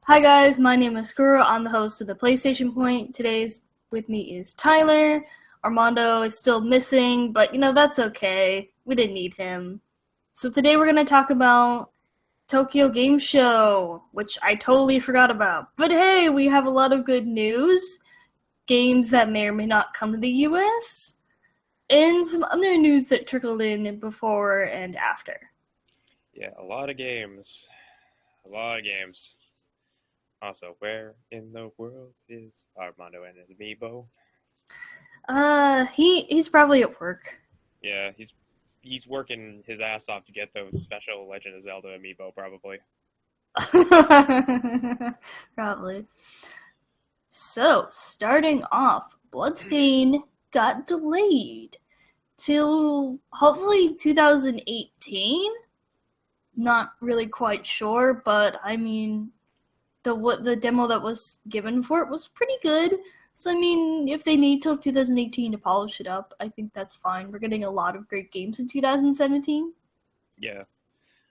Hi guys, my name is Guru. I'm the host of the PlayStation Point. Today's with me is Tyler. Armando is still missing, but that's okay. We didn't need him. So today we're going to talk about Tokyo Game Show, which I totally forgot about. But hey, we have a lot of good news. Games that may or may not come to the US, and some other news that trickled in before and after. Yeah, a lot of games. A lot of games. Also, where in the world is Armando and his amiibo? He's probably at work. Yeah, he's working his ass off to get those special Legend of Zelda amiibo, probably. Probably. So, starting off, Bloodstain got delayed till hopefully 2018. Not really quite sure, but I mean, the demo that was given for it was pretty good. So I mean, if they need till 2018 to polish it up, I think that's fine. We're getting a lot of great games in 2017. Yeah,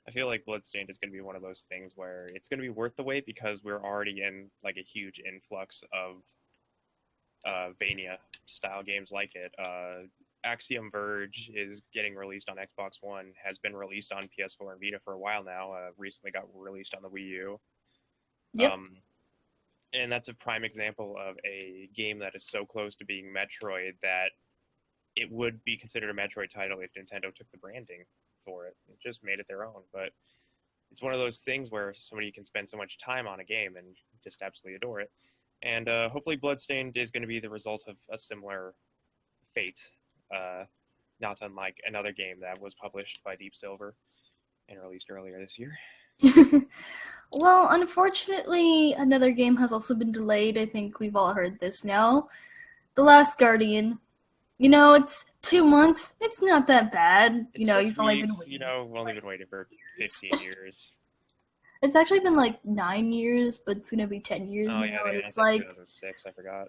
I feel like Bloodstained is going to be one of those things where it's going to be worth the wait because we're already in like a huge influx of Vania style games like it. Axiom Verge is getting released on Xbox One, has been released on PS4 and Vita for a while now. Recently got released on the Wii U. Yep. Um, and that's a prime example of a game that is so close to being Metroid that it would be considered a Metroid title if Nintendo took the branding for it. It just made it their own. But it's one of those things where somebody can spend so much time on a game and just absolutely adore it. And hopefully Bloodstained is going to be the result of a similar fate, not unlike another game that was published by Deep Silver and released earlier this year. Well, unfortunately, another game has also been delayed. I think we've all heard this now. The Last Guardian. It's 2 months. It's not that bad. It's six You've only been weeks, waiting we've only been waiting for years. 15 years. It's actually been like 9 years, but it's gonna be 10 years Oh, yeah, now, they and it's announced that in like, 2006, I forgot.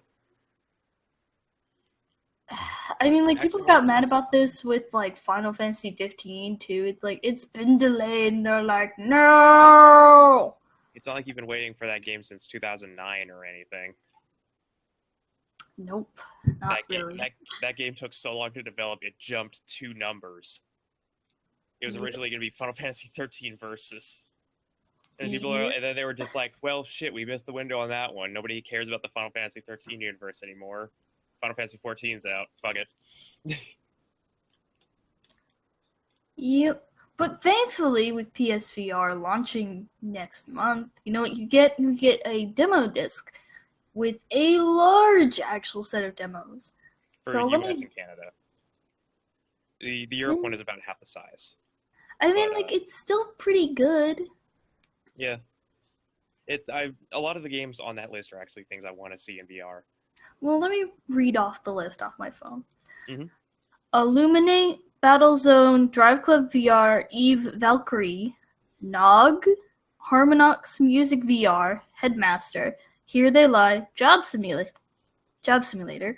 I mean, like people Actually, was got it mad 2006? about this with like Final Fantasy 15 too. It's like it's been delayed, and they're like, no. It's not like you've been waiting for that game since 2009 or anything. Nope, not That game, really. that game took so long to develop, it jumped 2 numbers. It was Yep. originally going to be Final Fantasy 13 Versus. Yep. And then they were just like, well, shit, we missed the window on that one. Nobody cares about the Final Fantasy 13 universe anymore. Final Fantasy 14's out. Fuck it. Yep. But thankfully, with PSVR launching next month, you know what you get? You get a demo disc with a large actual set of demos. For So let US me. and Canada. The Europe one is about half the size. I mean, But like it's still pretty good. yeah, a lot of the games on that list are actually things I want to see in VR. Well, let me read off the list off my phone. Mm-hmm. Illuminate, Battlezone, Drive Club VR, Eve Valkyrie, Nog, Harmonix Music VR, Headmaster, Here They Lie, Job Simulator,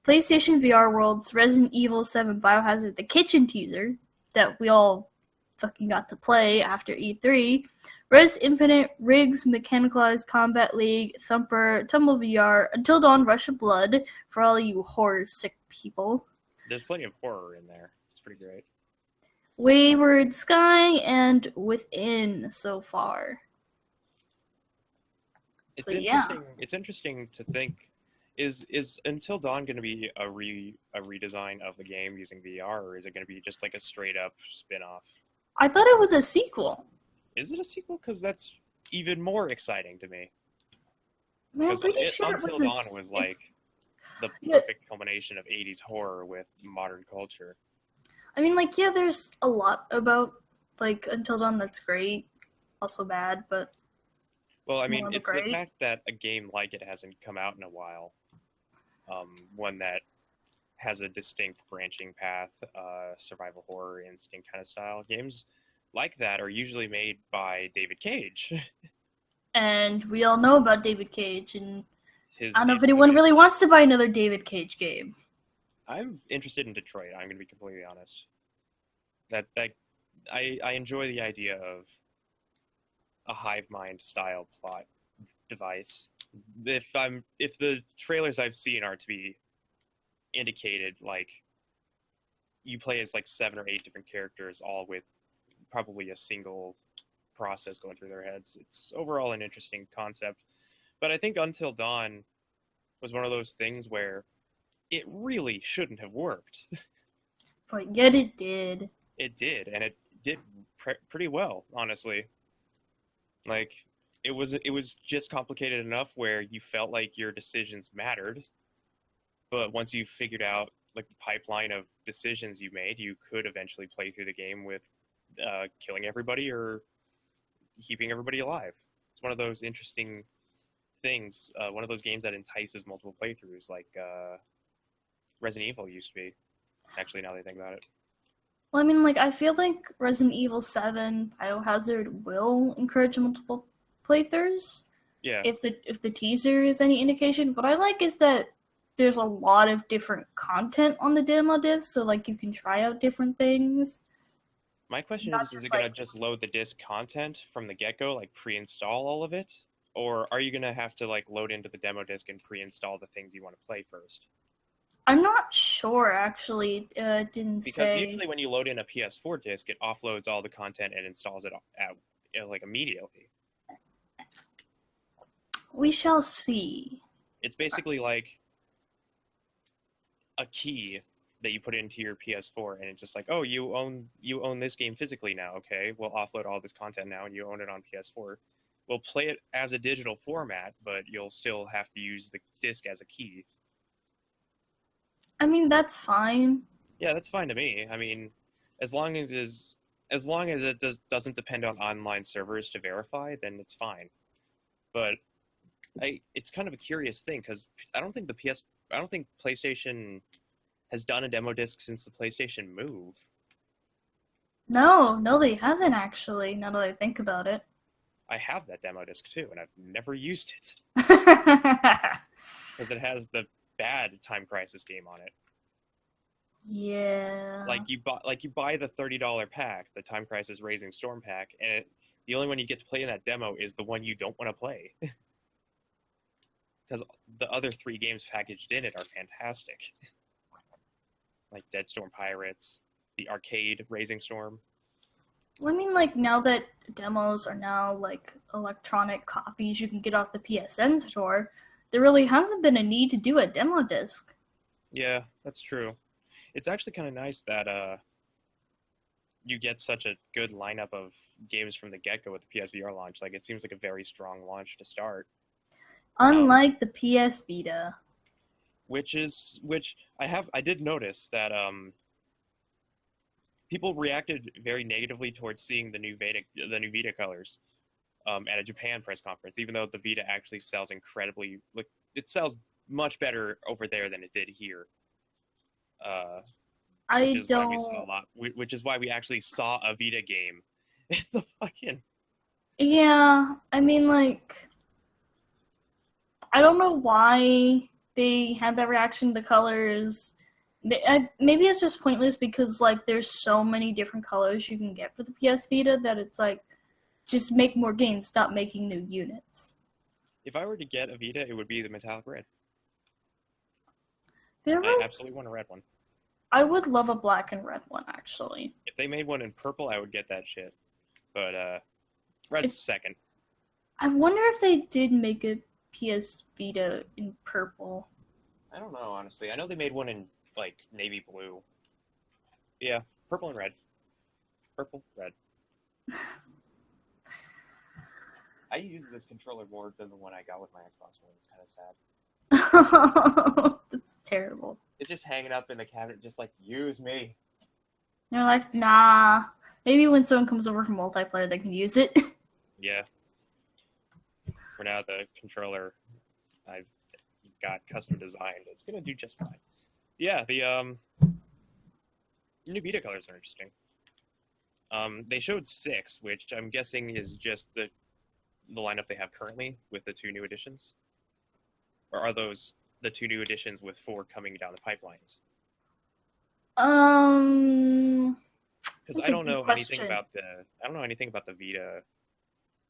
PlayStation VR Worlds, Resident Evil 7 Biohazard, the Kitchen teaser that we all fucking got to play after E3, Res Infinite, Riggs, Mechanicalized Combat League, Thumper, Tumble VR, Until Dawn Rush of Blood, for all you horror sick people, There's plenty of horror in there. It's pretty great. Wayward Sky, and Within so far. So yeah. It's interesting to think. Is Until Dawn going to be a redesign of the game using VR, or is it going to be just like a straight up spin off? I thought it was a sequel. Is it a sequel? Because that's even more exciting to me. Man, I'm Because pretty sure it Until was a. Dawn was It's, like the yeah, perfect culmination of 80s horror with modern culture. I mean, like, yeah, there's a lot about, like, Until Dawn that's great. Also bad, but Well, I mean, more of a it's the great. fact that a game like it hasn't come out in a while. One that has a distinct branching path, survival horror instinct kind of style. Games like that are usually made by David Cage. And we all know about David Cage, and I His don't know if anyone really infamous. wants to buy another David Cage game. I'm interested in Detroit. I'm going to be completely honest. That I enjoy the idea of a hive mind style plot device. If the trailers I've seen are to be indicated, like you play as like 7 or 8 different characters, all with probably a single process going through their heads. It's overall an interesting concept, but I think Until Dawn was one of those things where it really shouldn't have worked. But yet it did. It did, and it did pretty well, honestly. Like it was just complicated enough where you felt like your decisions mattered, but once you figured out like the pipeline of decisions you made, you could eventually play through the game with killing everybody or keeping everybody alive. It's one of those interesting things. One of those games that entices multiple playthroughs, like Resident Evil used to be. Actually, now that I think about it. Well, I mean, like, I feel like Resident Evil 7 Biohazard will encourage multiple playthroughs Yeah, if the teaser is any indication. What I like is that there's a lot of different content on the demo disc, so like you can try out different things. my question Not is just it going to like just load the disc content from the get-go, like pre-install all of it? Or are you going to have to like load into the demo disc and pre-install the things you want to play first? I'm not sure actually. It didn't Because say. usually when you load in a PS4 disc, it offloads all the content and installs it like immediately. We shall see. It's basically like a key that you put into your PS4, and it's just like, oh, you own this game physically now. Okay, we'll offload all this content now, and you own it on PS4. We'll play it as a digital format, but you'll still have to use the disc as a key. I mean, that's fine. Yeah, that's fine to me. I mean, as long as it doesn't depend on online servers to verify, then it's fine. But it's kind of a curious thing because I don't think PlayStation has done a demo disc since the PlayStation Move. No, they haven't actually. Now that I think about it. I have that demo disc too, and I've never used it because it has the bad Time Crisis game on it. Yeah. Like you buy the $30 pack, the Time Crisis Raising Storm pack, and the only one you get to play in that demo is the one you don't want to play. Because the other 3 games packaged in it are fantastic, like Dead Storm Pirates, the arcade Raising Storm. Well, I mean, like, now that demos are now, like, electronic copies you can get off the PSN store, there really hasn't been a need to do a demo disc. Yeah, that's true. It's actually kind of nice that you get such a good lineup of games from the get-go with the PSVR launch. Like, it seems like a very strong launch to start. Unlike the PS Vita. Which I did notice that people reacted very negatively towards seeing the new Vita colors at a Japan press conference, even though the Vita actually sells incredibly, like, it sells much better over there than it did here. Which is why we saw a lot. Which is why we actually saw a Vita game. It's the fucking. Yeah, I mean, like, I don't know why they had that reaction to the colors. Maybe it's just pointless because, like, there's so many different colors you can get for the PS Vita that it's like, just make more games, stop making new units. If I were to get a Vita, it would be the metallic red. I absolutely want a red one. I would love a black and red one, actually. If they made one in purple, I would get that shit. But red's second. I wonder if they did make a PS Vita in purple. I don't know, honestly. I know they made one in, like, navy blue. Yeah, purple and red. Purple, red. I use this controller more than the one I got with my Xbox One. It's kind of sad. That's terrible. It's just hanging up in the cabinet, just like, use me. They're like, nah. Maybe when someone comes over from multiplayer, they can use it. Yeah. For now, the controller I've got custom designed. It's gonna do just fine. Yeah, the new Vita colors are interesting. They showed 6, which I'm guessing is just the lineup they have currently with the 2 new editions. Or are those the 2 new editions with 4 coming down the pipelines? Because I don't know anything about the Vita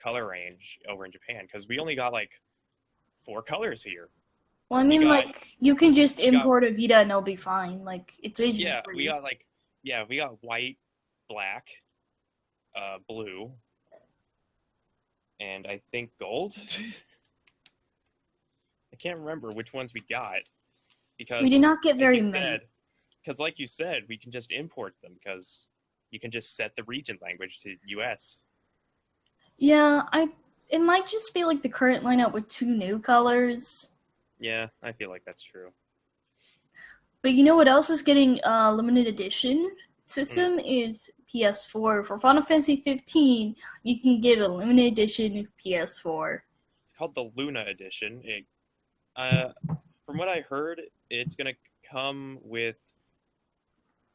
color range over in Japan, because we only got like 4 colors here. Well, I mean, like, you can just we got- import a Vita and it'll be fine. Like, it's region Yeah, free. we got white, black, blue, and I think gold. I can't remember which ones we got because We did not get very like you many. said, because like you said, we can just import them because you can just set the region language to US. Yeah, it might just be like the current lineup with 2 new colors. Yeah, I feel like that's true. But you know what else is getting limited edition system is PS4. For Final Fantasy 15, you can get a limited edition PS4. It's called the Luna Edition. From what I heard, it's gonna come with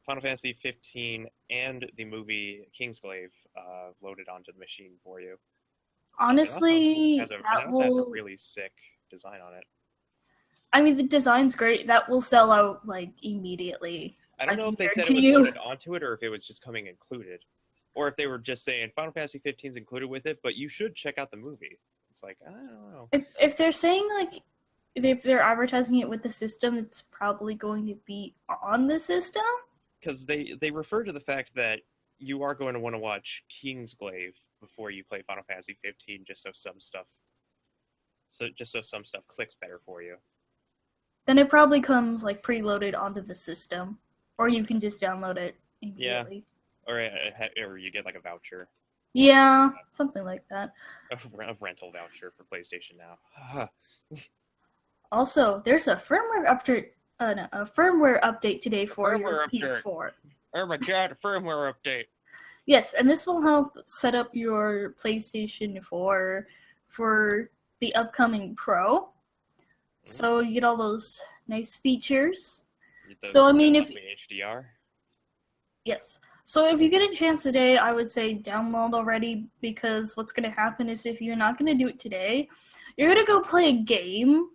Final Fantasy 15 and the movie Kingsglaive loaded onto the machine for you. Honestly, it also has a really sick design on it. I mean, the design's great. That will sell out like immediately. I don't know if they said it was loaded onto it or if it was just coming included, or if they were just saying Final Fantasy 15 is included with it, but you should check out the movie. It's like, I don't know. If they're saying like if they're advertising it with the system, it's probably going to be on the system. Because they refer to the fact that you are going to want to watch Kingsglaive before you play Final Fantasy 15, just so some stuff clicks better for you. Then it probably comes like preloaded onto the system, or you can just download it immediately. Yeah, or you get like a voucher. Yeah, something like that. A rental voucher for PlayStation Now. Also, there's a firmware update today for your PS4. Oh my god, a firmware update. Yes, and this will help set up your PlayStation 4 for the upcoming Pro. So you get all those nice features. So I mean, if HDR. Yes. So if you get a chance today, I would say download already, because what's going to happen is if you're not going to do it today, you're going to go play a game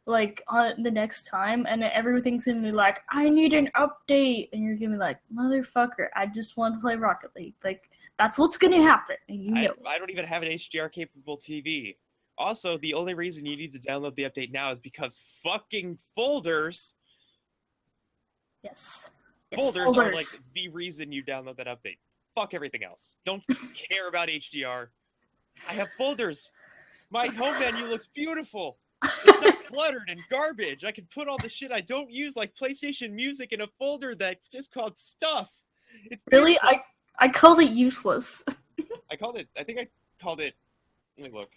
like on the next time, and everything's going to be like, I need an update, and you're going to be like, motherfucker, I just want to play Rocket League. Like, that's what's going to happen, and you know. I don't even have an HDR capable TV. Also, the only reason you need to download the update now is because fucking folders. Yes. Folders are like the reason you download that update. Fuck everything else. Don't care about HDR. I have folders. My home menu looks beautiful. It's not cluttered and garbage. I can put all the shit I don't use, like PlayStation Music, in a folder that's just called stuff. It's beautiful. Really? I called it useless. I think I called it. Let me look.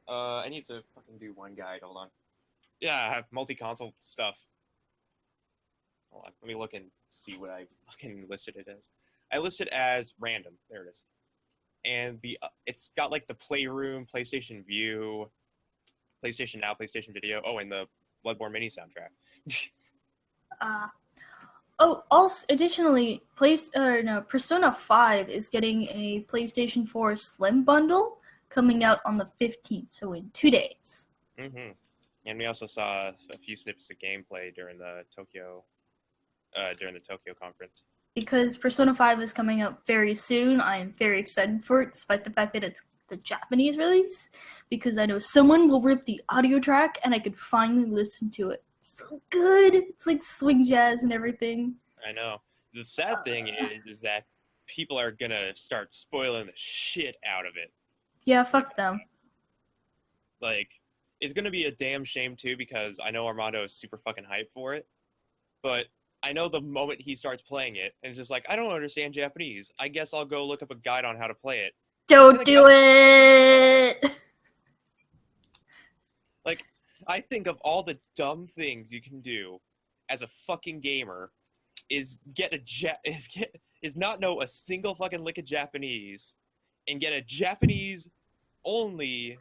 I need to fucking do one guide. Hold on. Yeah, I have multi-console stuff. Hold on. Let me look and see what I fucking listed it as. I listed as random. There it is. And it's got like the Playroom, PlayStation View, PlayStation Now, PlayStation Video. Oh, and the Bloodborne mini soundtrack. Also, additionally, Persona 5 is getting a PlayStation 4 Slim bundle coming out on the 15th, so in 2 days. Mm-hmm. And we also saw a few snippets of gameplay during the Tokyo conference. Because Persona 5 is coming out very soon, I am very excited for it, despite the fact that it's the Japanese release, because I know someone will rip the audio track and I could finally listen to it. It's so good! It's like swing jazz and everything. I know. The sad thing is that people are gonna start spoiling the shit out of it. Yeah, fuck them. Like, it's gonna be a damn shame too, because I know Armando is super fucking hyped for it, but I know the moment he starts playing it, and it's just like, I don't understand Japanese. I guess I'll go look up a guide on how to play it. Don't do it! Like, I think of all the dumb things you can do as a fucking gamer is not know a single fucking lick of Japanese and get a Japanese only,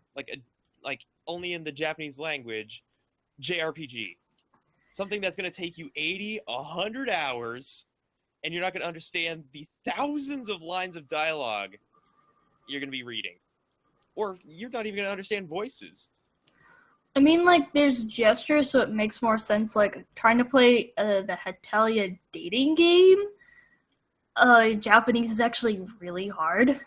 only in the Japanese language JRPG. Something that's going to take you 80, 100 hours, and you're not going to understand the thousands of lines of dialogue you're going to be reading. Or you're not even going to understand voices. I mean, like, there's gestures, so it makes more sense. Like, trying to play the Hetalia dating game, Japanese is actually really hard.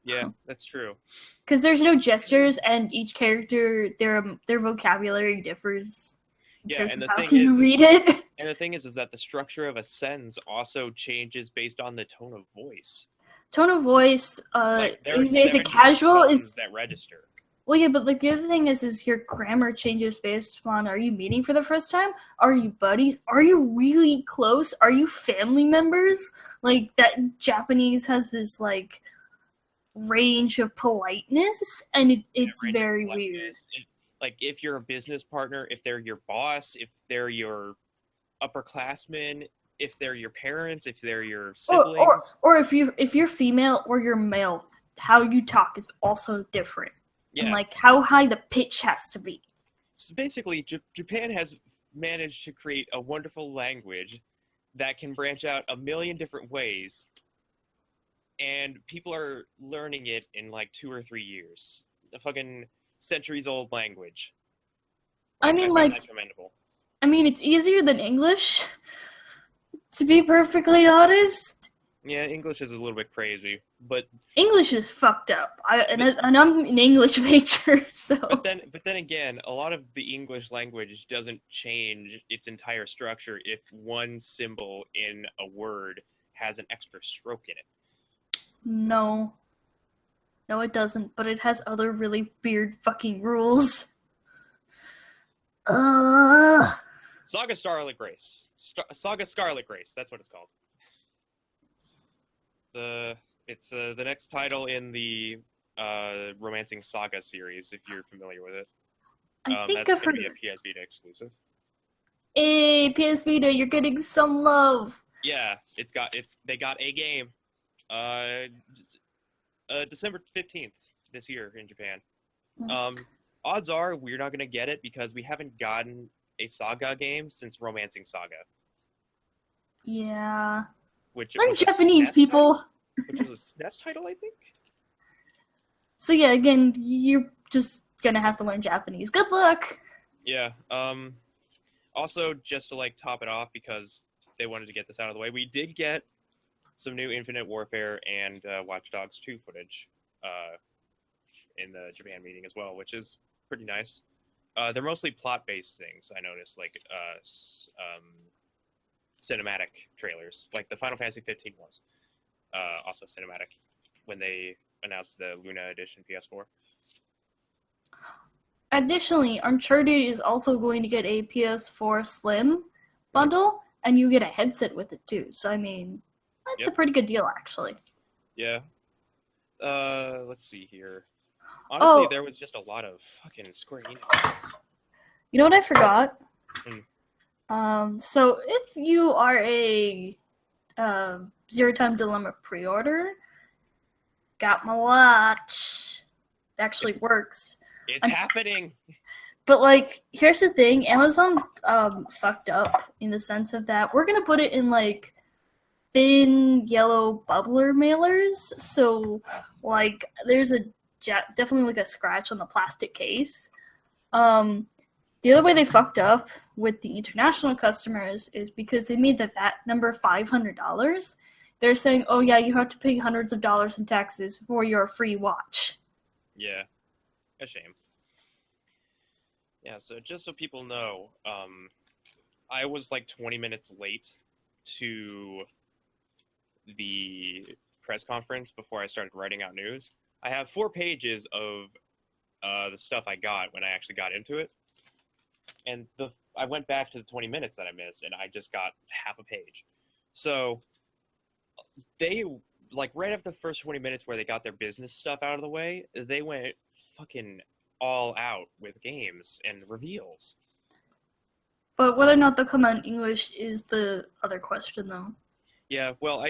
Yeah, that's true. Because there's no gestures, and each character their vocabulary differs in Yeah, terms and of the how thing can you is, read it. is that the structure of a sentence also changes based on the tone of voice. Tone of voice, Like there are is it 7 different casual? tones Is that register. Well, yeah, but like the other thing is your grammar changes based on are you meeting for the first time? Are you buddies? Are you really close? Are you family members? Like that Japanese has this like range of politeness, and it's Range of very weird. politeness. Like if you're a business partner, if they're your boss, if they're your upperclassmen, if they're your parents, if they're your Or or siblings. or if you're female or you're male, how you talk is also different, and Yeah. like how high the pitch has to be. So basically, Japan has managed to create a wonderful language that can branch out a million different ways, and people are learning it in like 2 or 3 years. A fucking centuries old language. I I mean, find like, that commendable. it's easier than English, to be perfectly honest. Yeah, English is a little bit crazy, but English is fucked up. but And I'm an English major, so but then again, a lot of the English language doesn't change its entire structure if one symbol in a word has an extra stroke in it. no, no, it doesn't. But it has other really weird fucking rules. Uh, Saga Starlight Grace. Saga Scarlet Grace. That's what it's called. It's the next title in the Romancing Saga series, if you're familiar with it. I think That's I've going heard. to be a PS Vita exclusive. Hey, PS Vita, you're getting some love. Yeah, they got a game. Uh, December 15th this year in Japan. Um, Odds are we're not going to get it because we haven't gotten a Saga game since Romancing Saga, Yeah, which learn was a Japanese, SNES people. title. Which was a SNES title, I think. So yeah, again, you're just gonna have to learn Japanese. Good luck. Yeah. Also, just to like top it off, because they wanted to get this out of the way, we did get some new Infinite Warfare and Watch Dogs 2 footage in the Japan meeting as well, which is pretty nice. They're mostly plot-based things, I noticed, like cinematic trailers, like the Final Fantasy 15 was also cinematic when they announced the Luna Edition PS4. Additionally, Uncharted is also going to get a PS4 Slim bundle, and you get a headset with it too. So I mean, that's a Yep. pretty good deal, actually. Yeah. Let's see here. Honestly, Oh, there was just a lot of fucking Square Enix games. you know what I forgot? Hmm. So if you are a Zero Time Dilemma pre-order, got my watch. It actually works. It's happening. But like, here's the thing: Amazon fucked up in the sense of that we're gonna put it in like thin yellow bubbler mailers. So like, there's definitely like a scratch on the plastic case. The other way they fucked up with the international customers is because they made the VAT number $500. They're saying, oh yeah, you have to pay hundreds of dollars in taxes for your free watch. Yeah, a shame. Yeah, so just so people know, I was like 20 minutes late to the press conference before I started writing out news. I have 4 pages of the stuff I got when I actually got into it, and I went back to the 20 minutes that I missed, and I just got half a page. So they like right after the first 20 minutes where they got their business stuff out of the way, they went fucking all out with games and reveals. But whether or not they'll come out in English is the other question, though. Yeah, well,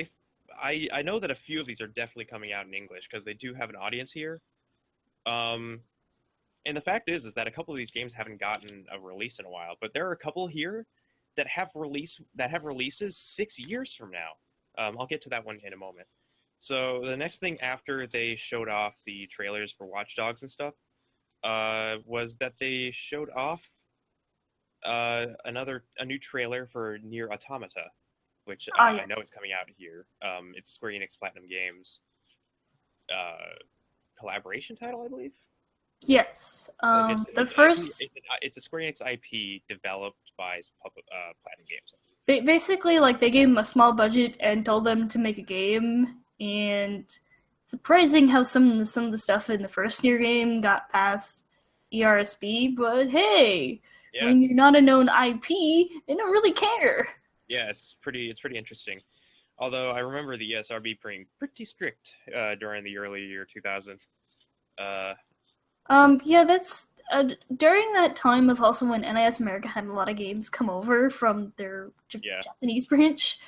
I know that a few of these are definitely coming out in English because they do have an audience here. Um, and the fact is that a couple of these games haven't gotten a release in a while, but there are a couple here that have releases 6 years from now. I'll get to that one in a moment. So the next thing after they showed off the trailers for Watch Dogs and stuff was that they showed off a new trailer for Nier Automata, which Yes. I know is coming out here. It's Square Enix Platinum Games. collaboration title, I believe. Yes. Like The first, it's a Square Enix IP developed by Platinum Games. basically, like they gave them a small budget and told them to make a game, and surprising how some of the stuff in the first Nier game got past ERSB. But hey, Yeah, when you're not a known IP, they don't really care. yeah, it's pretty interesting. Although I remember the ESRB being pretty strict during the early year 2000s. Uh, Yeah, that's during that time was also when NIS America had a lot of games come over from their yeah, Japanese branch,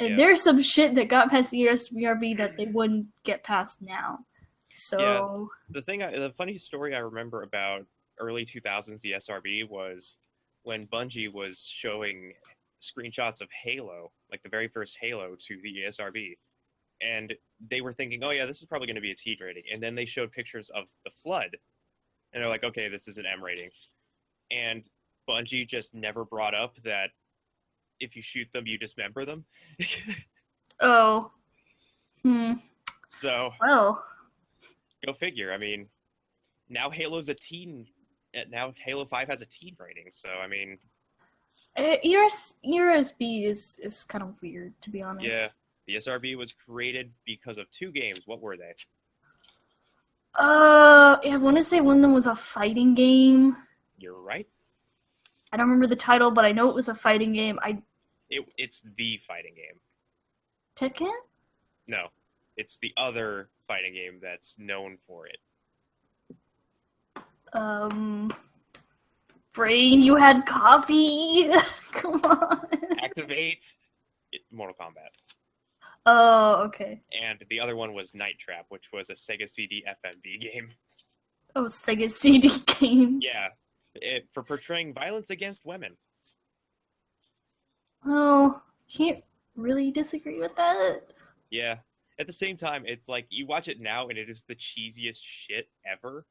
and yeah, there's some shit that got past the ESRB that they wouldn't get past now. yeah. So, The funny story I remember about early 2000s ESRB was when Bungie was showing screenshots of Halo, like the very first Halo, to the ESRB, and they were thinking, oh yeah, this is probably going to be a T rating, and then they showed pictures of the Flood, and they're like, okay, this is an M rating, and Bungie just never brought up that if you shoot them, you dismember them. oh, hmm, So well, go figure. I mean, now Halo's a teen. Now Halo 5 has a teen rating. So I mean, ERSB is kind of weird, to be honest. yeah, the SRB was created because of two games. What were they? I want to say one of them was a fighting game. You're right. I don't remember the title, but I know it was a fighting game. It's the fighting game. Tekken? No, it's the other fighting game that's known for it. Brain, you had coffee. Come on. Activate Mortal Kombat. Oh, okay. And the other one was Night Trap, which was a Sega CD FMV game. Oh, Sega CD game. Yeah, for portraying violence against women. Oh, can't really disagree with that. Yeah. At the same time, it's like you watch it now and it is the cheesiest shit ever.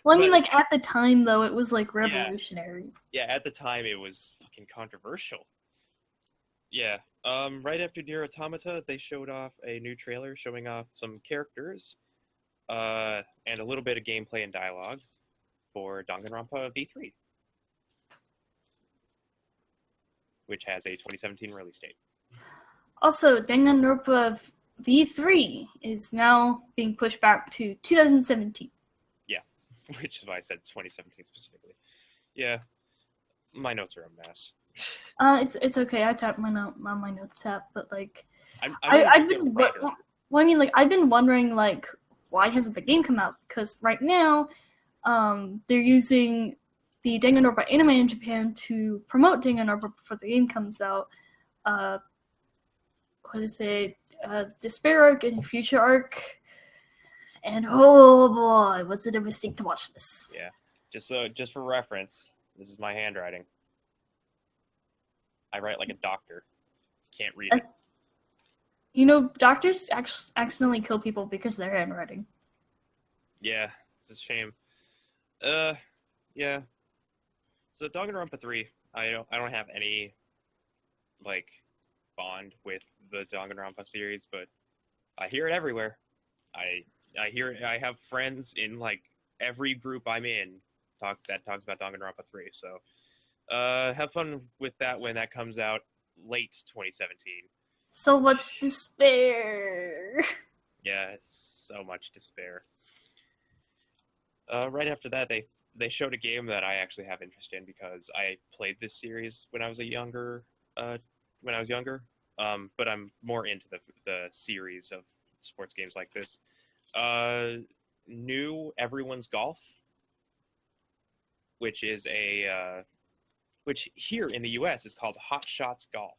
Well, I mean, But like at the time though, it was like revolutionary. yeah, at the time it was fucking controversial. Yeah. Right after Nier Automata, they showed off a new trailer showing off some characters, and a little bit of gameplay and dialogue for Danganronpa V3, which has a 2017 release date. Also, Danganronpa V3 is now being pushed back to 2017. Yeah, which is why I said 2017 specifically. Yeah, my notes are a mess. It's okay. I tapped my note on my notes app, but like, I'm I've been well, I mean, like I've been wondering like why hasn't the game come out? Because right now, they're using the Danganronpa anime in Japan to promote Danganronpa before the game comes out. What is it? Despair Arc and Future Arc. And oh boy, was it a mistake to watch this. Yeah, just for reference, this is my handwriting. I write like a doctor. Can't read it. You know, doctors accidentally kill people because of their handwriting. Yeah, it's a shame. Yeah. So Danganronpa 3, I don't have any like bond with the Danganronpa series, but I hear it everywhere. I hear it, I have friends in like every group I'm in that talks about Danganronpa 3. So have fun with that when that comes out late 2017. So much despair. Yeah, it's so much despair. Right after that, they showed a game that I actually have interest in because I played this series when I was younger. But I'm more into the series of sports games like this. New Everyone's Golf, which is which here in the U.S. is called Hot Shots Golf.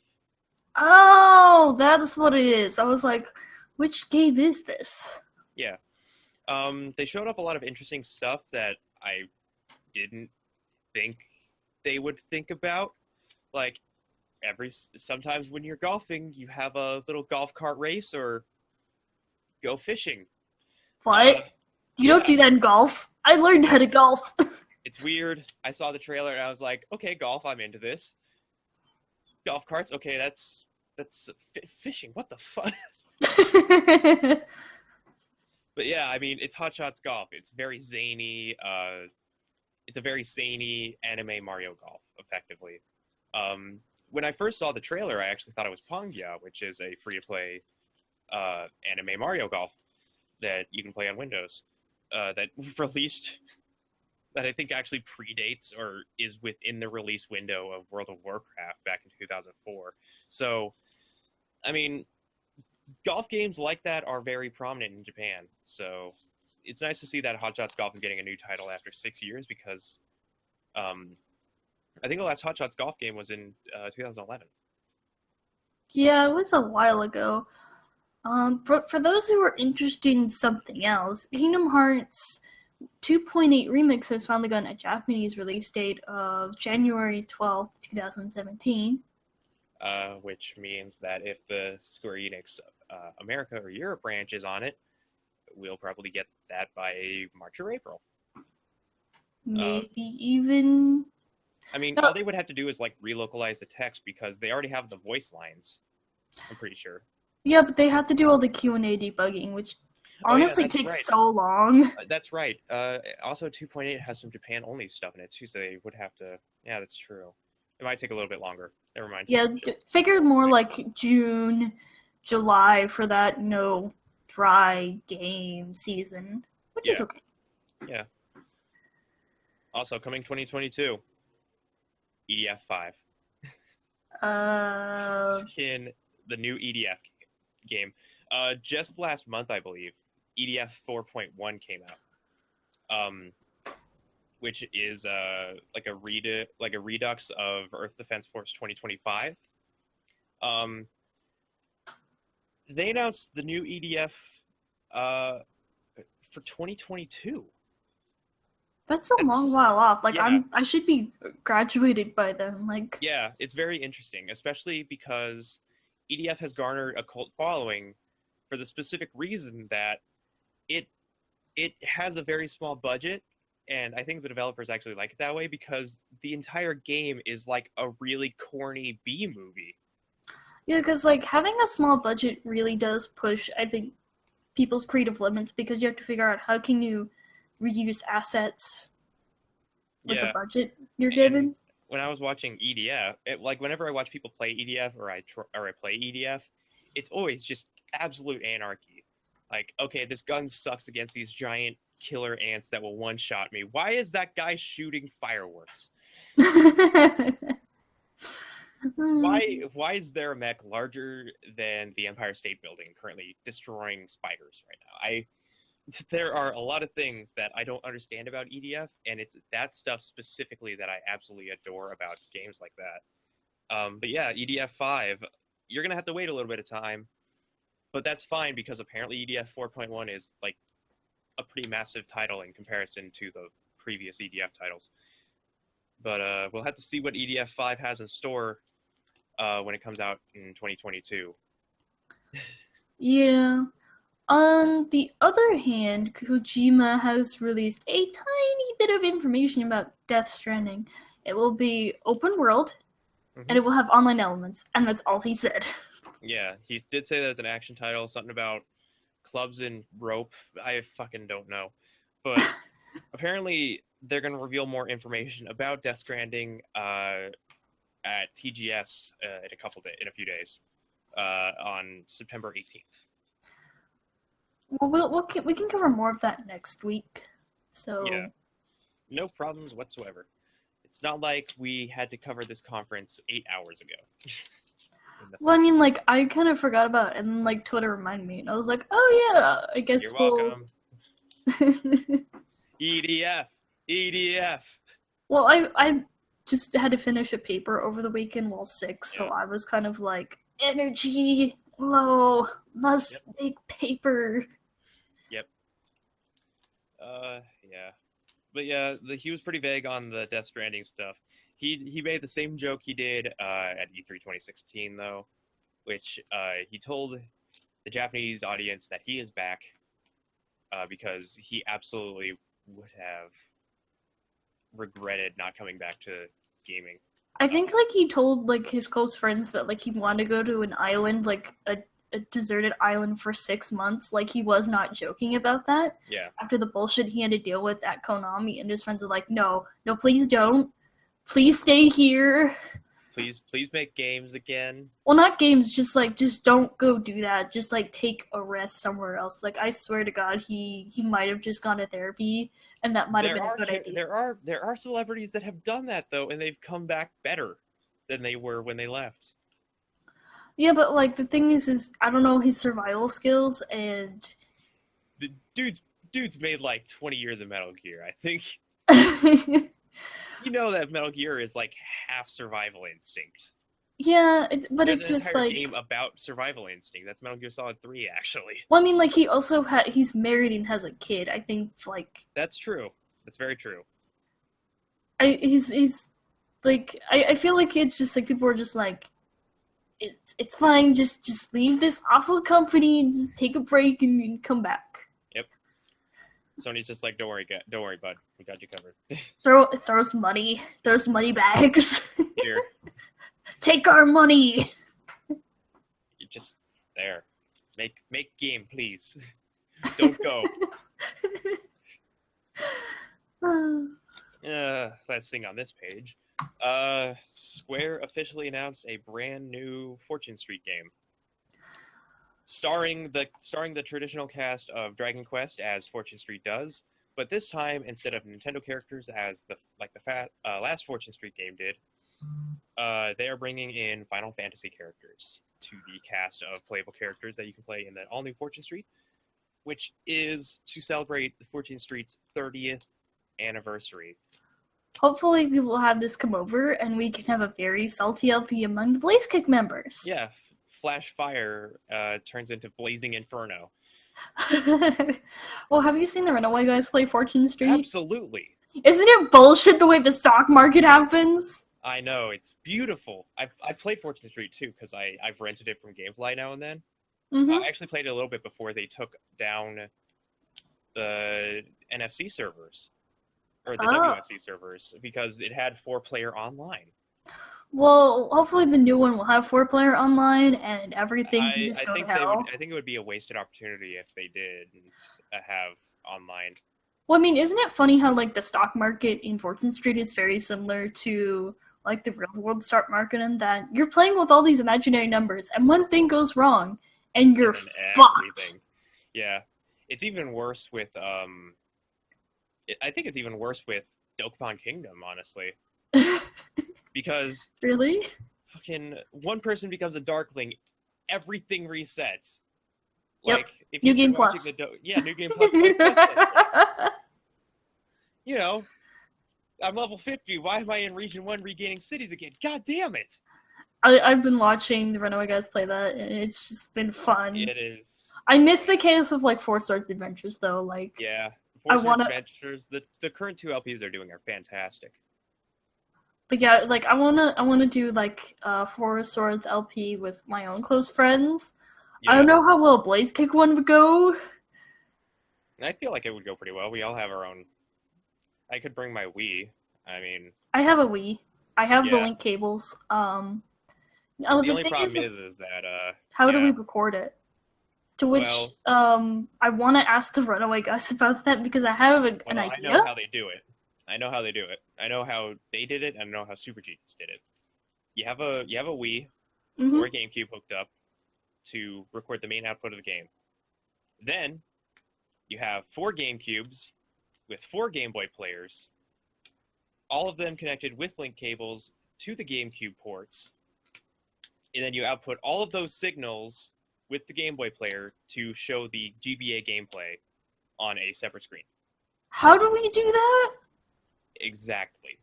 Oh, that's what it is. I was like, which game is this? Yeah. They showed off a lot of interesting stuff that I didn't think they would think about. Like, sometimes when you're golfing, you have a little golf cart race or go fishing. What? You don't do that in golf? I learned how to golf. It's weird. I saw the trailer and I was like, okay, golf, I'm into this. Golf carts, okay, that's fishing. What the fuck? But yeah, I mean, it's Hot Shots Golf. It's very zany. It's a very zany anime Mario Golf, effectively. When I first saw the trailer, I actually thought it was Pongya, which is a free-to-play anime Mario Golf that you can play on Windows. That released that I think actually predates or is within the release window of World of Warcraft back in 2004. So, I mean, golf games like that are very prominent in Japan. So, it's nice to see that Hot Shots Golf is getting a new title after 6 years because um, I think the last Hot Shots Golf game was in 2011. Yeah, it was a while ago. But for those who are interested in something else, Kingdom Hearts 2.8 Remix has finally gotten a Japanese release date of January 12th, 2017. Which means that if the Square Enix America or Europe branch is on it, we'll probably get that by March or April. Maybe even. I mean, No, all they would have to do is like relocalize the text because they already have the voice lines. I'm pretty sure. yeah, but they have to do all the Q&A debugging, which Oh yeah, honestly that's takes right. so long. That's right. Also, 2.8 has some Japan only stuff in it too, so they would have to. Yeah, that's true. It might take a little bit longer. Never mind. Yeah, figure more like June, July for that dry game season, which is Yeah, okay. yeah. Also, coming 2022, EDF 5. In the new EDF game. Just last month, I believe, EDF 4.1 came out, which is like a redux of Earth Defense Force 2025. Um, they announced the new EDF uh, for 2022. That's a long That's while off. Like yeah, I should be graduated by then. Like yeah. It's very interesting, especially because EDF has garnered a cult following for the specific reason that it it has a very small budget, and I think the developers actually like it that way because the entire game is like a really corny B movie. yeah, because like having a small budget really does push, I think, people's creative limits because you have to figure out how can you reuse assets with the Yeah, budget you're and given. when I was watching EDF, like whenever I watch people play EDF or I play EDF, it's always just absolute anarchy. Like, okay, this gun sucks against these giant killer ants that will one shot me. Why is that guy shooting fireworks? Why is there a mech larger than the Empire State Building currently destroying spiders right now? There are a lot of things that I don't understand about EDF, and it's that stuff specifically that I absolutely adore about games like that. But yeah, EDF 5, you're gonna have to wait a little bit of time, but that's fine because apparently EDF 4.1 is like a pretty massive title in comparison to the previous EDF titles. But we'll have to see what EDF 5 has in store when it comes out in 2022. Yeah. On the other hand, Kojima has released a tiny bit of information about Death Stranding. It will be open world, and Mm-hmm. it will have online elements, and that's all he said. Yeah, he did say that it's an action title, something about clubs and rope. I fucking don't know. But apparently they're going to reveal more information about Death Stranding at TGS in a few days on September 18th. Well, we can cover more of that next week. Yeah, So, no problems whatsoever. It's not like we had to cover this conference 8 hours ago. well, I mean, like I kind of forgot about it, and like Twitter reminded me, and I was like, oh yeah, I guess You're we'll. welcome. EDF, EDF. Well, I just had to finish a paper over the weekend while sick, so Yeah. I was kind of like energy low, must Yep. make paper. Yep. Yeah. But yeah, he was pretty vague on the Death Stranding stuff. He made the same joke he did at E3 2016 though, which he told the Japanese audience that he is back because he absolutely would have regretted not coming back to gaming. I think like he told like his close friends that like he wanted to go to an island, like a a deserted island for 6 months. Like, he was not joking about that. Yeah. After the bullshit he had to deal with at Konami, and his friends are like, no, please don't. Please stay here. Please make games again. Well, not games, just don't go do that. Just like take a rest somewhere else. Like, I swear to God, he might have just gone to therapy, and that might have been a good idea. There are celebrities that have done that though, and they've come back better than they were when they left. Yeah, but like the thing is I don't know his survival skills, and The dude's made like 20 years of Metal Gear. I think you know that Metal Gear is like half survival instinct. Yeah, but There's it's an just entire like game about survival instinct. That's Metal Gear Solid 3, actually. well, I mean, like he also he's married and has a kid. I think like That's true. That's very true. he's like I feel like it's just like people are just like it's fine, just leave this awful company and just take a break and come back. Yep. Sony's just like, don't worry, bud. We got you covered. Throws money bags. Here. Take our money. You just there. Make game, please. Don't go. Last thing on this page. Square officially announced a brand new Fortune Street game. Starring the traditional cast of Dragon Quest as Fortune Street does, but this time instead of Nintendo characters as the last Fortune Street game did, they are bringing in Final Fantasy characters to the cast of playable characters that you can play in the all-new Fortune Street, which is to celebrate the Fortune Street's 30th anniversary. Hopefully we will have this come over and we can have a very salty LP among the Blaze Kick members. Yeah, Flash Fire turns into Blazing Inferno. Well, have you seen the Runaway Guys play Fortune Street? Absolutely. Isn't it bullshit the way the stock market happens? I know, it's beautiful. I've played Fortune Street too because I've rented it from Gamefly now and then. Mm-hmm. I actually played it a little bit before they took down the NFC servers. Or the WFC servers, because it had 4-player online. Well, hopefully the new one will have 4-player online and everything can just go to hell. I think it would be a wasted opportunity if they did have online. Well, I mean, isn't it funny how like the stock market in Fortune Street is very similar to like the real world stock market, in that you're playing with all these imaginary numbers, and one thing goes wrong, and you're fucked. Yeah, it's even worse with I think it's even worse with Dokkan Kingdom, honestly. Because really, fucking one person becomes a Darkling, everything resets. Yep. Like if New you're Game watching Plus. New Game Plus. You know, I'm level 50. Why am I in Region 1 regaining cities again? God damn it! I've been watching the Runaway Guys play that, and it's just been fun. It is. I miss the chaos of like Four Swords Adventures though. Like yeah. Four Swords Adventures, the current 2 LPs they're doing are fantastic. But yeah, like I wanna do like Four Swords LP with my own close friends. Yeah. I don't know how well Blaze Kick one would go. I feel like it would go pretty well. We all have our own. I could bring my Wii. I mean, I have a Wii. I have the link cables. The only problem is that how do we record it? To which I want to ask the Runaway Guys about that because I have an idea. I know how they do it. I know how they did it, and I know how Super Genius did it. You have a Wii or a GameCube hooked up to record the main output of the game. Then you have 4 GameCubes with 4 Game Boy players, all of them connected with link cables to the GameCube ports, and then you output all of those signals with the Game Boy player to show the GBA gameplay on a separate screen. How do we do that? Exactly.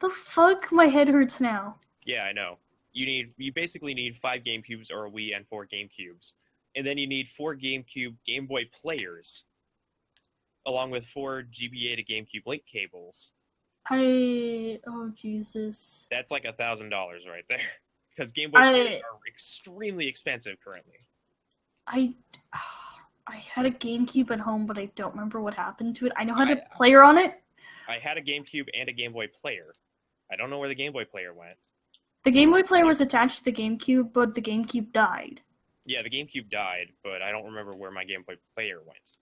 The fuck? My head hurts now. Yeah, I know. You basically need 5 GameCubes or a Wii and 4 GameCubes. And then you need 4 GameCube Game Boy players, along with 4 GBA to GameCube link cables. Oh, Jesus. That's like $1,000 right there. Because Game Boy players are extremely expensive currently. I had a GameCube at home, but I don't remember what happened to it. I know how to player on it. I had a GameCube and a Game Boy player. I don't know where the Game Boy player went. The Game Boy player was attached to the GameCube, but the GameCube died. Yeah, the GameCube died, but I don't remember where my Game Boy player went.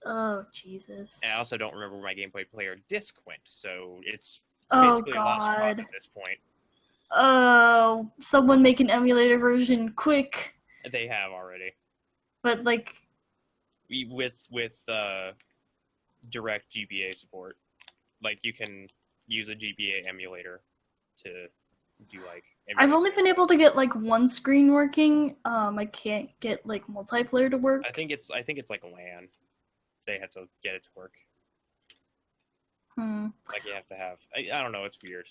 Oh, Jesus. And I also don't remember where my Game Boy player disc went, so it's Oh, basically a lost cause God. at this point. Oh, someone make an emulator version quick. They have already. But, like... With direct GBA support. Like, you can use a GBA emulator to do, like... I've only been able to get, like, one screen working. I can't get, like, multiplayer to work. I think it's like LAN. They have to get it to work. Like, you have to have... I don't know, it's weird.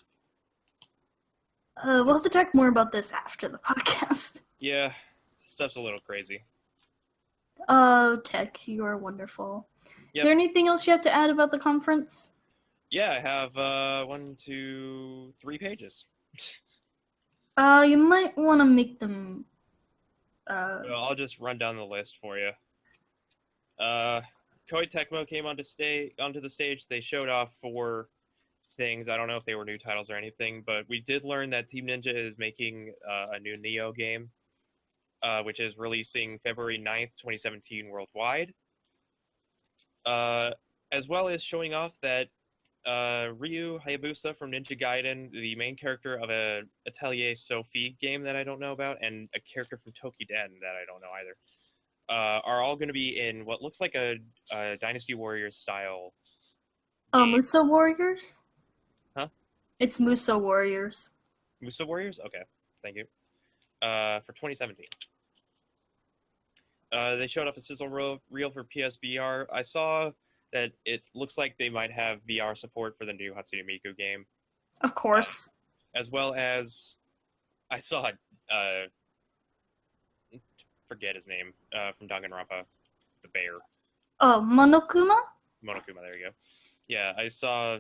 We'll have to talk more about this after the podcast. Yeah, stuff's a little crazy. Tech, you are wonderful. Yep. Is there anything else you have to add about the conference? Yeah, I have 1, 2, 3 pages. You might want to make them... Well, I'll just run down the list for you. Koei Tecmo came onto the stage. They showed off 4 things. I don't know if they were new titles or anything, but we did learn that Team Ninja is making a new Neo game, which is releasing February 9th, 2017 worldwide. As well as showing off that Ryu Hayabusa from Ninja Gaiden, the main character of a Atelier Sophie game that I don't know about, and a character from Tokiden that I don't know either, are all going to be in what looks like a Dynasty Warriors style game. Muso Warriors? Huh? It's Muso Warriors. Muso Warriors? Okay, thank you. For 2017. They showed off a sizzle reel for PSVR. I saw that it looks like they might have VR support for the new Hatsune Miku game. Of course. As well as, I saw, forget his name, from Danganronpa, the bear. Oh, Monokuma? Monokuma, there you go. Yeah, I saw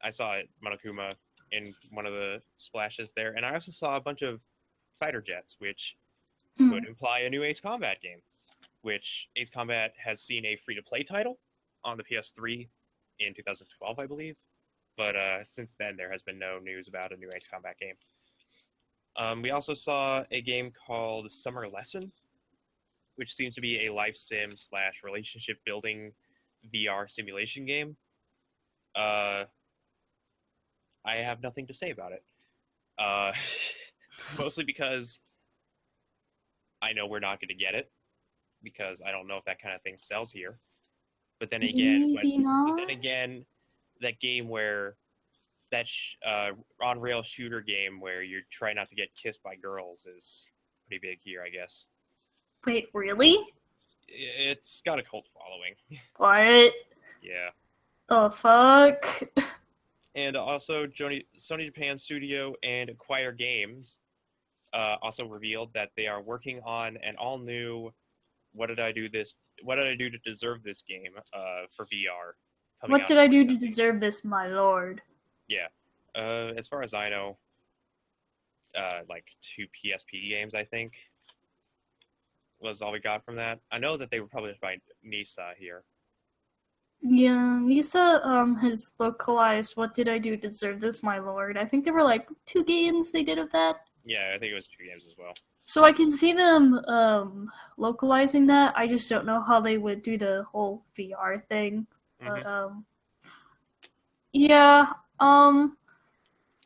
Monokuma in one of the splashes there, and I also saw a bunch of fighter jets, which could imply a new Ace Combat game, which Ace Combat has seen a free-to-play title on the PS3 in 2012, I believe. But since then, there has been no news about a new Ace Combat game. We also saw a game called Summer Lesson, which seems to be a life sim / relationship building VR simulation game. I have nothing to say about it. Mostly because I know we're not going to get it, because I don't know if that kind of thing sells here. But then again, that game where that on-rail shooter game where you try not to get kissed by girls is pretty big here, I guess. Wait, really? It's got a cult following. What? Yeah. The fuck? And also, Sony Japan Studio and Acquire Games also revealed that they are working on an all-new What Did I Do to Deserve This game for VR. What did I do to deserve this, my lord? Yeah. As far as I know, like 2 PSP games, I think, was all we got from that. I know that they were published by Nisa here. Yeah, Nisa has localized What Did I Do to Deserve This, my lord. I think there were like 2 games they did of that. Yeah, I think it was 2 games as well. So I can see them localizing that. I just don't know how they would do the whole VR thing. But yeah, I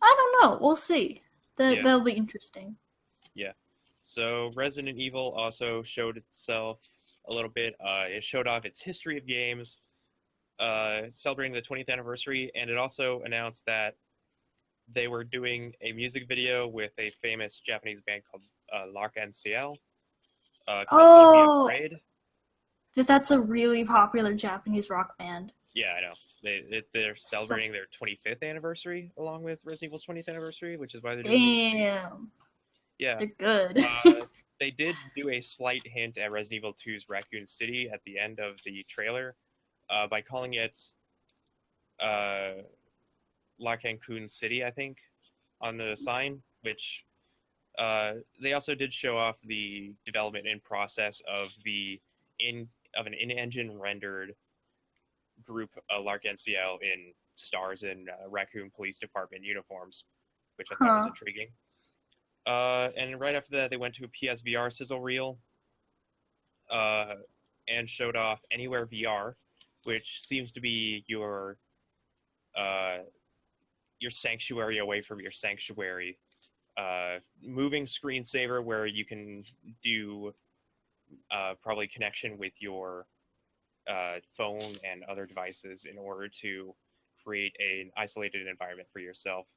don't know. We'll see. That'll be interesting. Yeah. So Resident Evil also showed itself a little bit. It showed off its history of games, celebrating the 20th anniversary, and it also announced that they were doing a music video with a famous Japanese band called L'Arc-en-Ciel. Called Don't Be Afraid. That's a really popular Japanese rock band. Yeah, I know. They're celebrating their 25th anniversary along with Resident Evil's 20th anniversary, which is why they're doing Damn. Yeah. They're good. They did do a slight hint at Resident Evil 2's Raccoon City at the end of the trailer by calling it La Cancun City, I think, on the sign, which they also did show off the development in process of an in-engine rendered group, L'Arc-en-Ciel, in stars in Raccoon Police Department uniforms, which I thought was intriguing. And right after that, they went to a PSVR sizzle reel uh, and showed off Anywhere VR, which seems to be uh, your sanctuary away from your sanctuary. Moving screensaver where you can do probably connection with your phone and other devices in order to create an isolated environment for yourself,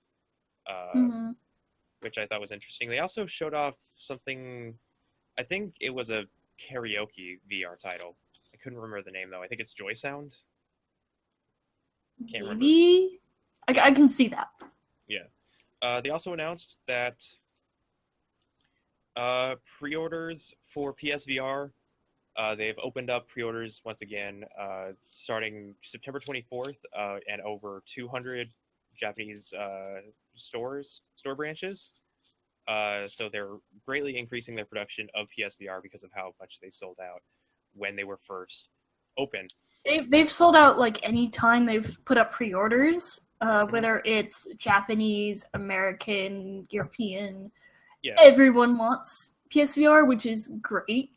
uh, Hmm. which I thought was interesting. They also showed off something, I think it was a karaoke VR title. I couldn't remember the name though. I think it's Joy Sound. Can't remember. Maybe Yeah, I can see that. yeah. They also announced that pre-orders for PSVR. They've opened up pre-orders once again, starting September 24th, and over 200 Japanese store branches. So they're greatly increasing their production of PSVR because of how much they sold out when they were first open. They've sold out like any time they've put up pre-orders, Mhm. whether it's Japanese, American, European. Yeah, Everyone wants PSVR, which is great.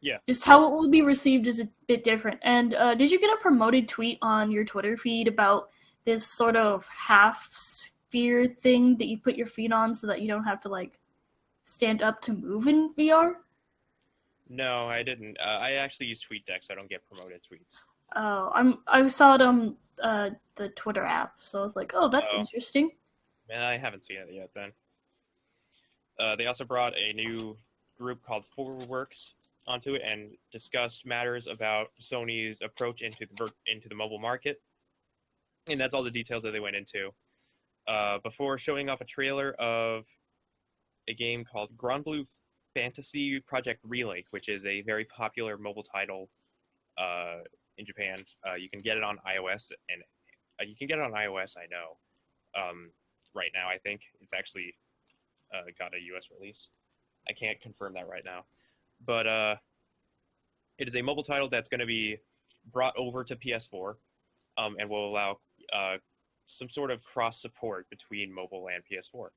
yeah. Just how it will be received is a bit different. And did you get a promoted tweet on your Twitter feed about this sort of half sphere thing that you put your feet on so that you don't have to like stand up to move in VR? No, I didn't. I actually use TweetDeck, so I don't get promoted tweets. Oh, I saw it on the Twitter app, so I was like, oh, that's Oh, interesting. man, I haven't seen it yet. Then they also brought a new group called Forwardworks onto it and discussed matters about Sony's approach into the mobile market, and that's all the details that they went into. Before showing off a trailer of a game called Grand Blue Fantasy Project Relink, which is a very popular mobile title uh, in Japan. You can get it on iOS, and you can get it on iOS. I know. Right now, I think it's actually got a US release. I can't confirm that right now, but it is a mobile title that's going to be brought over to PS4, and will allow uh, some sort of cross support between mobile and PS4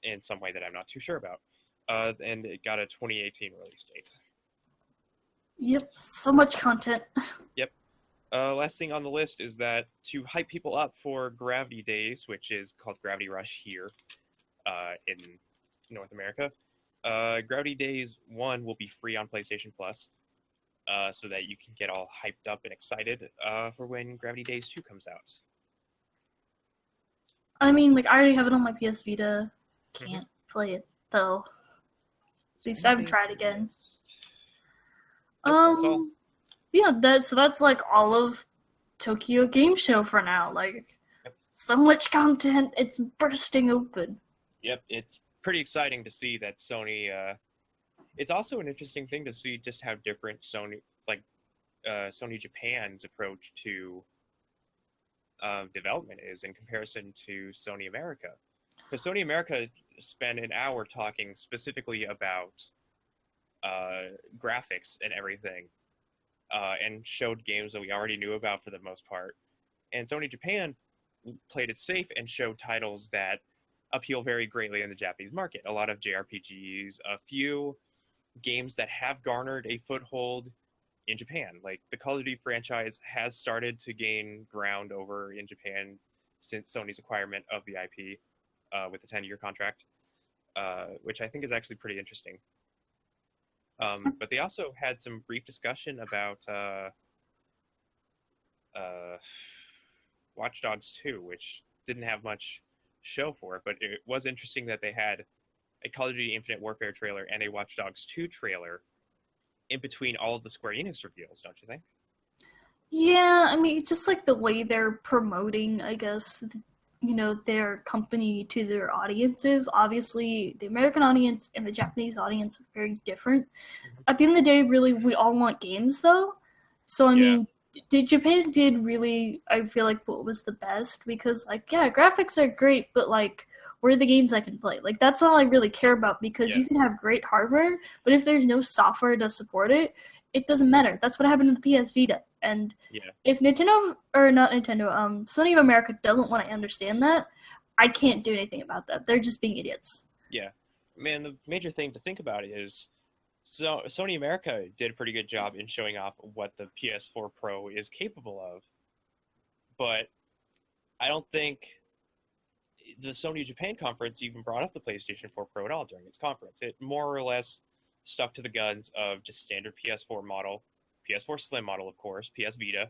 in some way that I'm not too sure about. And it got a 2018 release date. Yep, so much content. Yep. Last thing on the list is that to hype people up for Gravity Days, which is called Gravity Rush here in North America, Gravity Days 1 will be free on PlayStation Plus, so that you can get all hyped up and excited for when Gravity Days 2 comes out. I mean, like I already have it on my PS Vita. Mm-hmm. Can't play it though. Is At there least I haven't anything tried I again. missed? Nope, that's all. Um, yeah, that's like all of Tokyo Game Show for now. Like Yep. so much content, it's bursting open. Yep, it's pretty exciting to see that Sony. It's also an interesting thing to see just how different Sony Japan's approach to development is in comparison to Sony America. Because Sony America spent an hour talking specifically about graphics and everything, and showed games that we already knew about for the most part. And Sony Japan played it safe and showed titles that appeal very greatly in the Japanese market. A lot of JRPGs, a few games that have garnered a foothold in Japan. Like the Call of Duty franchise has started to gain ground over in Japan since Sony's acquirement of the IP with a 10-year contract, which I think is actually pretty interesting. But they also had some brief discussion about uh, Watch Dogs 2, which didn't have much show for it, but it was interesting that they had a Call of Duty Infinite Warfare trailer and a Watch Dogs 2 trailer in between all of the Square Enix reveals, don't you think? Yeah, I mean, just like the way they're promoting, I guess, their company to their audiences. Obviously, the American audience and the Japanese audience are very different. Mm-hmm. At the end of the day, really, we all want games, though. So, I Yeah, mean, Japan did really, I feel like, what was the best because, like, yeah, graphics are great, but like, where are the games I can play? Like, that's all I really care about because yeah, you can have great hardware, but if there's no software to support it, it doesn't matter. That's what happened to the PS Vita. And yeah, if Nintendo, or not Nintendo, Sony of America doesn't want to understand that, I can't do anything about that. They're just being idiots. Yeah, man. The major thing to think about is Sony America did a pretty good job in showing off what the PS4 Pro is capable of, but I don't think the Sony Japan conference even brought up the PlayStation 4 Pro at all during its conference. It more or less stuck to the guns of just standard PS4 model, PS4 Slim model, of course, PS Vita,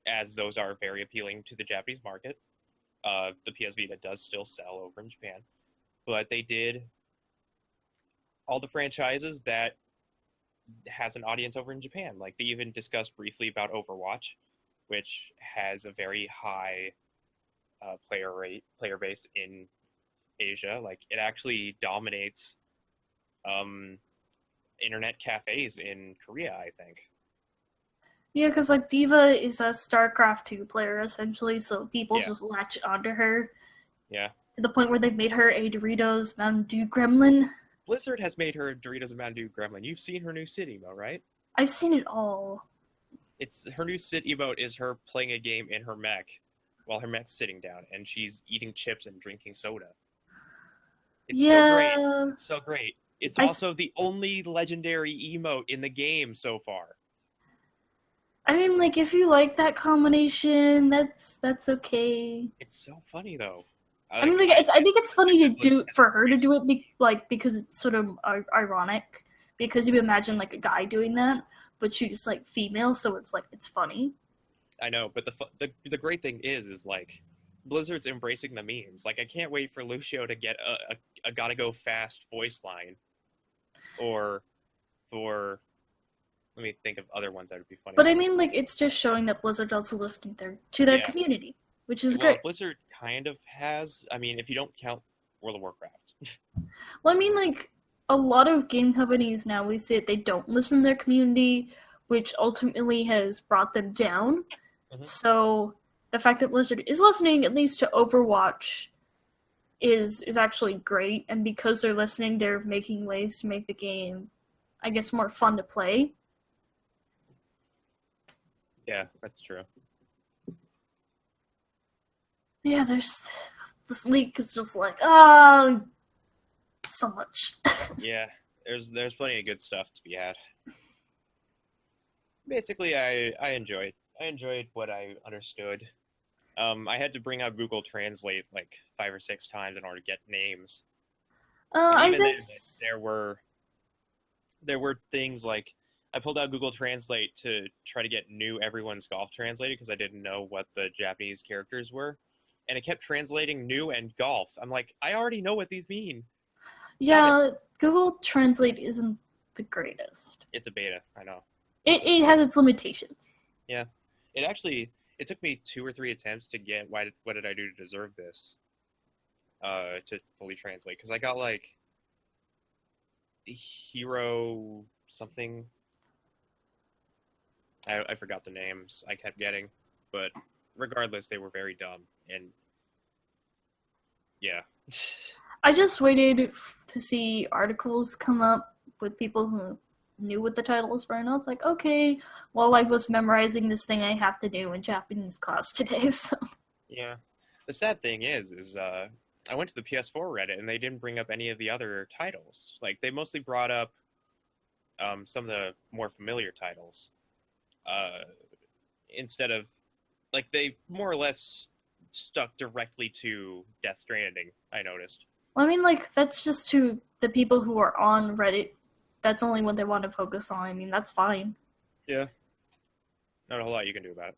as those are very appealing to the Japanese market. The PS Vita does still sell over in Japan, but they did all the franchises that has an audience over in Japan. Like they even discussed briefly about Overwatch, which has a very high player base in Asia. Like it actually dominates internet cafes in Korea, I think. Yeah, because like Diva is a StarCraft 2 player essentially, so people Yeah. just latch onto her Yeah. to the point where they've made her a Doritos Mountain Dew gremlin. Blizzard has made her Doritos and Mountain Dew Gremlin. You've seen her new city emote, right? I've seen it all. It's her new sit emote is her playing a game in her mech while her mech's sitting down and she's eating chips and drinking soda. It's so great. Yeah, It's so great. It's I also the only legendary emote in the game so far. mean, like if you like that combination, that's okay. It's so funny though. I mean, like I think it's funny to do for her to do it, because it's sort of ironic, because you imagine like a guy doing that, but she's like female, so it's like it's funny. I know, but the great thing is like Blizzard's embracing the memes. Like I can't wait for Lucio to get a gotta go fast voice line, or for let me think of other ones that would be funny. But I mean, like it's just showing that Blizzard's also listening to their community, which is great. Blizzard kind of has. I mean, if you don't count World of Warcraft. Well, I mean, like a lot of game companies now, we see it, they don't listen to their community, which ultimately has brought them down. Mhm. So the fact that Blizzard is listening, at least to Overwatch, is actually great. And because they're listening, they're making ways to make the game, I guess, more fun to play. Yeah, that's true. Yeah, there's this week is just like, oh, so much. Yeah, there's plenty of good stuff to be had. Basically, I enjoyed what I understood. I had to bring out Google Translate like 5 or 6 times in order to get names. And I even then, just there were things like I pulled out Google Translate to try to get new everyone's golf translated because I didn't know what the Japanese characters were, and it kept translating new and golf. I'm like, I already know what these mean. yeah, Google Translate isn't the greatest. It's a beta, I know. It has its limitations. Yeah, it took me 2 or 3 attempts to get what did I do to deserve this, to fully translate because I got like hero something. I forgot the names I kept getting, but regardless, they were very dumb and yeah. I just waited to see articles come up with people who knew what the titles were, and I was like, okay, well, I was memorizing this thing I have to do in Japanese class today, so. Yeah. The sad thing is I went to the PS4 Reddit and they didn't bring up any of the other titles. Like they mostly brought up some of the more familiar titles. Instead of like they more or less stuck directly to Death Stranding, I noticed. Well, I mean, like, that's just to the people who are on Reddit. That's only what they want to focus on. I mean, that's fine. Yeah. Not a whole lot you can do about it.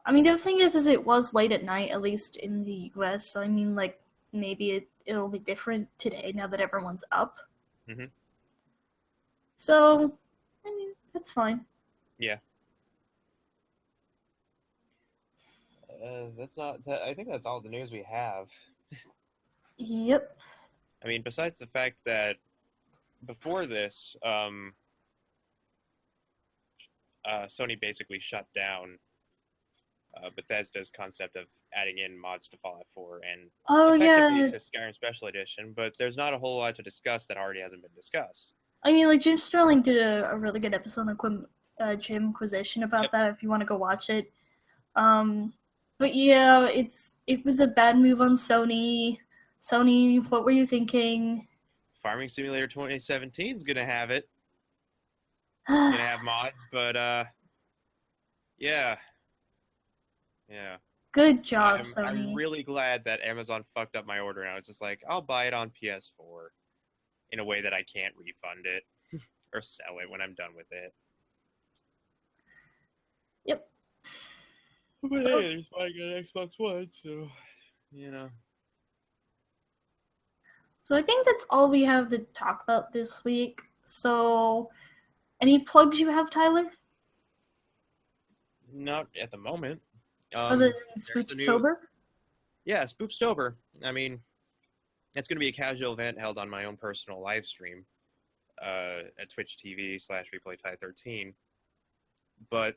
I mean, the other thing is it was late at night, at least in the US, so I mean, like, maybe it'll be different today now that everyone's up. Mm-hmm. So, I mean, it's fine. Yeah. That's not. I think that's all the news we have. Yep. I mean, besides the fact that before this, Sony basically shut down Bethesda's concept of adding in mods to Fallout 4 and effectively to Skyrim Special Edition, but there's not a whole lot to discuss that already hasn't been discussed. I mean, like, Jim Sterling did a really good episode on Jimquisition about that if you want to go watch it. But yeah, it was a bad move on Sony. Sony, what were you thinking? Farming Simulator 2017 is gonna have it. Gonna have mods, but yeah, yeah. Good job, I'm Sony. really glad that Amazon fucked up my order, and I was just like, I'll buy it on PS4 in a way that I can't refund it or sell it when I'm done with it. Yep. But So hey, there's buying an Xbox One, so you know. So I think that's all we have to talk about this week. So, any plugs you have, Tyler? Not at the moment. Other than There's a new, Spoopstober? yeah, Spoopstober. I mean, it's going to be a casual event held on my own personal live stream at Twitch TV/ReplayTie13. But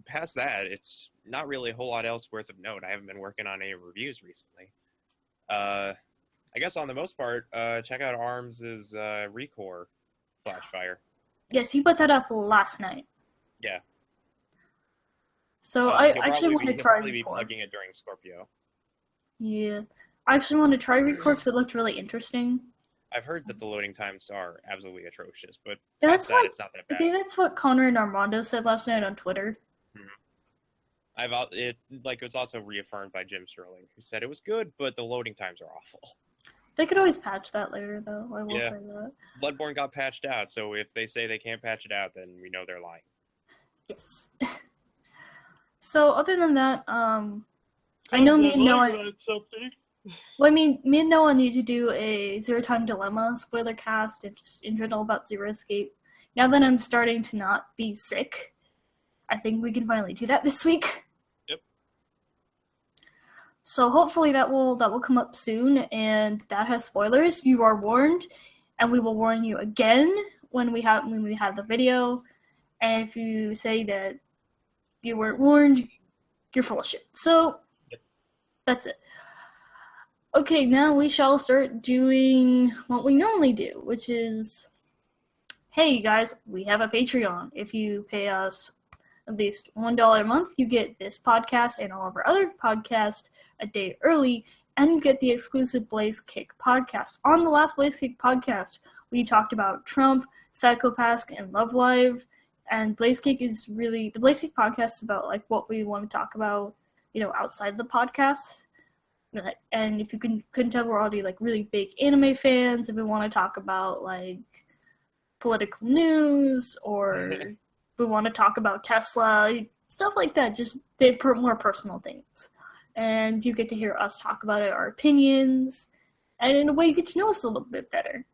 past that, it's not really a whole lot else worth of note. I haven't been working on any reviews recently. I guess on the most part, check out Arms' Recore Flashfire. Yes, he put that up last night. Yeah. So I actually want to he'll try probably be Record. plugging it during Scorpio. Yeah. I actually want to try Record because it looked really interesting. I've heard that the loading times are absolutely atrocious, but Yeah, past that, it's not that I bad. think that's what Connor and Armando said last night on Twitter. It was also reaffirmed by Jim Sterling, who said it was good, but the loading times are awful. They could always patch that later, though. I will Yeah. say that. Bloodborne got patched out, so if they say they can't patch it out, then we know they're lying. Yes. So other than that, I know me and Noah. Well, I mean, me and Noah need to do a Zero Time Dilemma spoiler cast and just in general about Zero Escape. Now that I'm starting to not be sick, I think we can finally do that this week. Yep. So hopefully that will come up soon, and that has spoilers. You are warned, and we will warn you again when we have the video. And if you say that you weren't warned, you're full of shit. So that's it. Okay, now we shall start doing what we normally do, which is, hey you guys, we have a Patreon. If you pay us at least $1 a month, you get this podcast and all of our other podcasts a day early, and you get the exclusive Blaze Kick podcast. On the last Blaze Kick podcast, we talked about Trump, Psychopath, and Love Live, and Blaze Kick is really, the Blaze Kick podcast is about like what we want to talk about, outside the podcast. And if you couldn't tell, we're already like really big anime fans. If we want to talk about like political news or we want to talk about Tesla, stuff like that, just they're more personal things. And you get to hear us talk about it, our opinions, and in a way you get to know us a little bit better.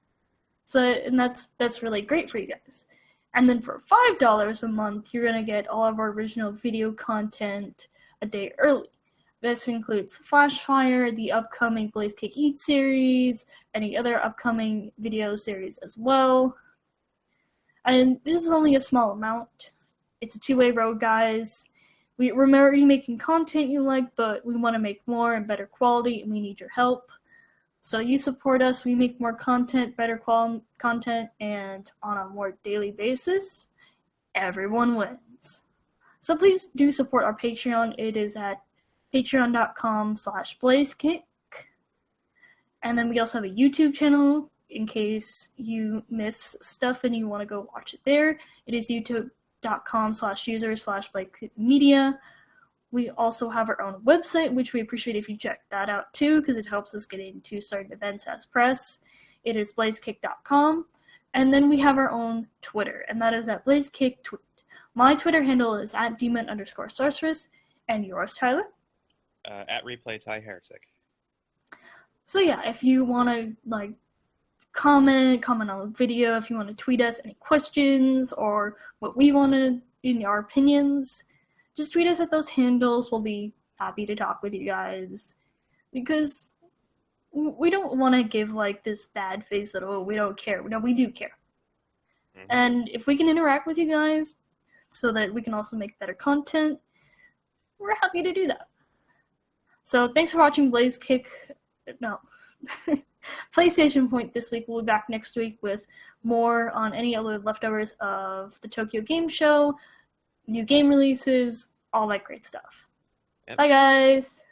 So, and that's really great for you guys. And then for $5 a month, you're gonna get all of our original video content a day early. This includes Flashfire, the upcoming Blaze Kick Eat series, any other upcoming video series as well. And this is only a small amount. It's a two-way road, guys. We're already making content you like, but we want to make more and better quality, and we need your help. So you support us, we make more content, better quality content, and on a more daily basis, everyone wins. So please do support our Patreon. It is at patreon.com/blazekick. And then we also have a YouTube channel in case you miss stuff and you want to go watch it there. It is youtube.com/user/blazekickmedia. We also have our own website, which we appreciate if you check that out too, because it helps us get into certain events as press. It is blazekick.com. And then we have our own Twitter, and that is at blazekick_tweet. My Twitter handle is at demon_sorceress, and yours, Tyler? At ReplayTieHeretic. So yeah, if you want to like comment on the video, if you want to tweet us any questions or what we want to, in our opinions, just tweet us at those handles. We'll be happy to talk with you guys, because we don't want to give like this bad face that, oh, we don't care. No, we do care. Mm-hmm. And if we can interact with you guys so that we can also make better content, we're happy to do that. So thanks for watching Blaze Kick. No. PlayStation Point this week. We'll be back next week with more on any other leftovers of the Tokyo Game Show, new game releases, all that great stuff. Bye, guys.